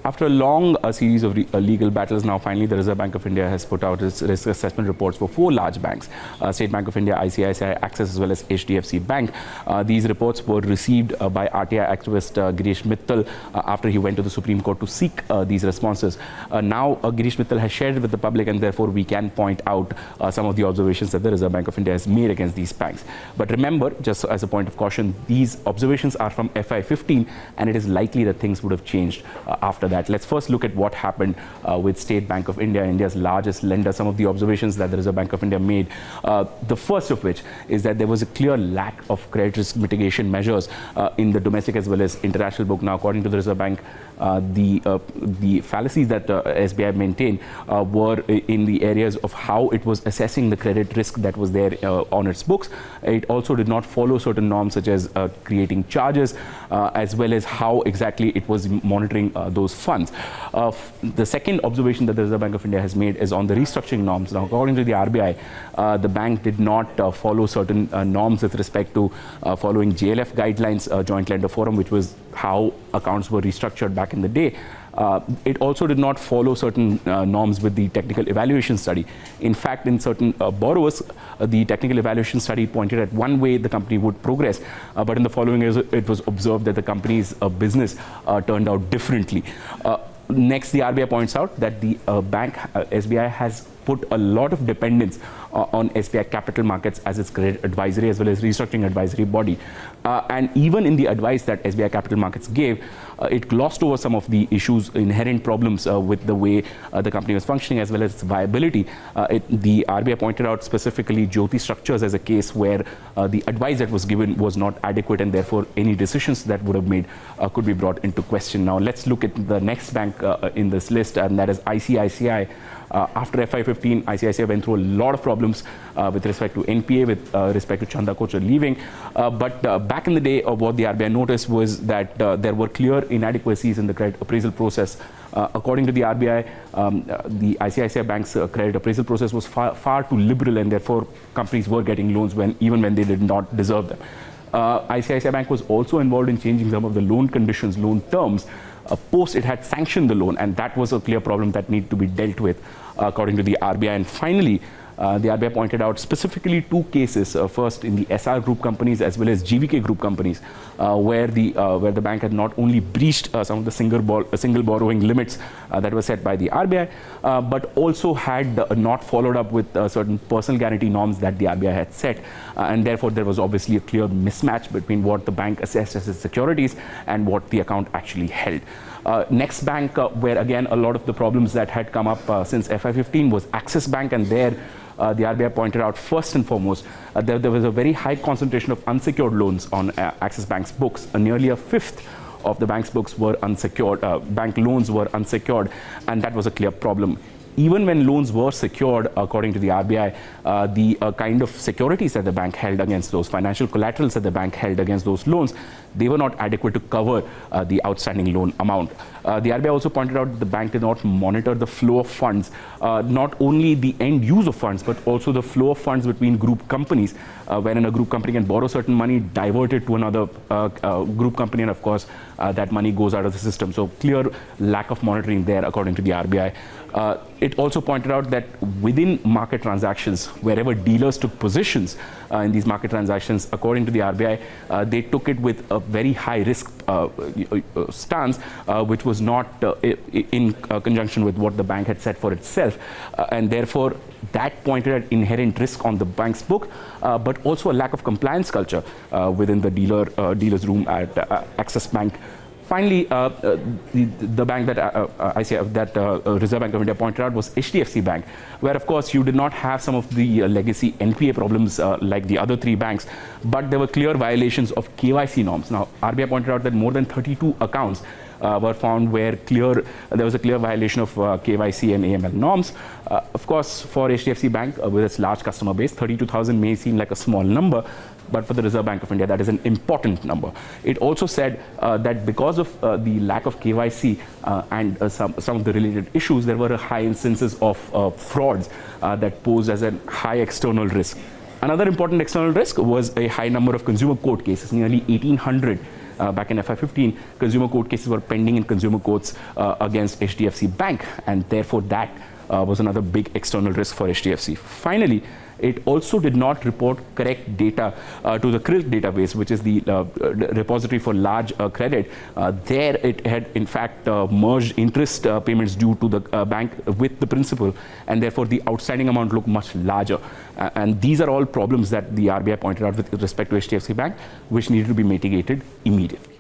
After a long series of legal battles, now finally the Reserve Bank of India has put out its risk assessment reports for 4 large banks, State Bank of India, ICICI, Axis, as well as HDFC Bank. These reports were received by RTI activist Girish Mittal after he went to the Supreme Court to seek these responses. Now Girish Mittal has shared it with the public, and therefore we can point out some of the observations that the Reserve Bank of India has made against these banks. But remember, just as a point of caution, these observations are from FY15, and it is likely that things would have changed after that. Let's first look at what happened with State Bank of India, India's largest lender, some of the observations that the Reserve Bank of India made. The first of which is that there was a clear lack of credit risk mitigation measures in the domestic as well as international book. Now, according to the Reserve Bank, the fallacies that SBI maintained were in the areas of how it was assessing the credit risk that was there on its books. It also did not follow certain norms such as creating charges, as well as how exactly it was monitoring those funds. The second observation that the Reserve Bank of India has made is on the restructuring norms. Now, according to the RBI, the bank did not follow certain norms with respect to following JLF guidelines, Joint Lender Forum, which was how accounts were restructured back in the day. It also did not follow certain norms with the technical evaluation study. In fact, in certain borrowers, the technical evaluation study pointed at one way the company would progress, but in the following years, it was observed that the company's business turned out differently. Next, the RBI points out that the bank, SBI, has put a lot of dependence on SBI Capital Markets as its credit advisory as well as restructuring advisory body. And even in the advice that SBI Capital Markets gave, it glossed over some of the issues, inherent problems with the way the company was functioning as well as its viability. The RBI pointed out specifically Jyoti Structures as a case where the advice that was given was not adequate, and therefore any decisions that would have made could be brought into question. Now let's look at the next bank in this list, and that is ICICI. After FY15, ICICI went through a lot of problems with respect to NPA, with respect to Chanda Kochar leaving. But back in the day, what the RBI noticed was that there were clear inadequacies in the credit appraisal process. According to the RBI, the ICICI Bank's credit appraisal process was far too liberal, and therefore companies were getting loans even when they did not deserve them. ICICI Bank was also involved in changing some of the loan conditions, loan terms, post it had sanctioned the loan, and that was a clear problem that needed to be dealt with, according to the RBI. And finally, the RBI pointed out specifically 2 cases, first in the SR group companies as well as GVK group companies, where the bank had not only breached some of the single borrowing limits that were set by the RBI, but also had not followed up with certain personal guarantee norms that the RBI had set. And therefore, there was obviously a clear mismatch between what the bank assessed as its securities and what the account actually held. Next bank, where again a lot of the problems that had come up since FY15 was Axis Bank, and there the RBI pointed out first and foremost that there was a very high concentration of unsecured loans on Axis Bank's books. Nearly a fifth of the bank's books were unsecured, bank loans were unsecured, and that was a clear problem. Even when loans were secured, according to the RBI, the kind of securities that the bank held against those, financial collaterals that the bank held against those loans, they were not adequate to cover the outstanding loan amount. The RBI also pointed out that the bank did not monitor the flow of funds, not only the end use of funds, but also the flow of funds between group companies, wherein a group company can borrow certain money, divert it to another group company, and of course, that money goes out of the system. So clear lack of monitoring there, according to the RBI. It also pointed out that within market transactions, wherever dealers took positions in these market transactions, according to the RBI, they took it with a very high risk stance, which was not in conjunction with what the bank had set for itself. And therefore, that pointed at inherent risk on the bank's book, but also a lack of compliance culture within the dealer's room at Axis Bank. Finally, the bank that Reserve Bank of India pointed out was HDFC Bank, where, of course, you did not have some of the legacy NPA problems like the other 3 banks, but there were clear violations of KYC norms. Now, RBI pointed out that more than 32 accounts were found where there was a clear violation of KYC and AML norms. Of course, for HDFC Bank, with its large customer base, 32,000 may seem like a small number, but for the Reserve Bank of India, that is an important number. It also said that because of the lack of KYC and some of the related issues, there were high instances of frauds that posed as a high external risk. Another important external risk was a high number of consumer court cases, nearly 1,800 back in FY15, consumer court cases were pending in consumer courts against HDFC Bank, and therefore that was another big external risk for HDFC. Finally, it also did not report correct data to the CRIL database, which is the repository for large credit. There it had in fact merged interest payments due to the bank with the principal, and therefore the outstanding amount looked much larger. And these are all problems that the RBI pointed out with respect to HDFC Bank, which needed to be mitigated immediately.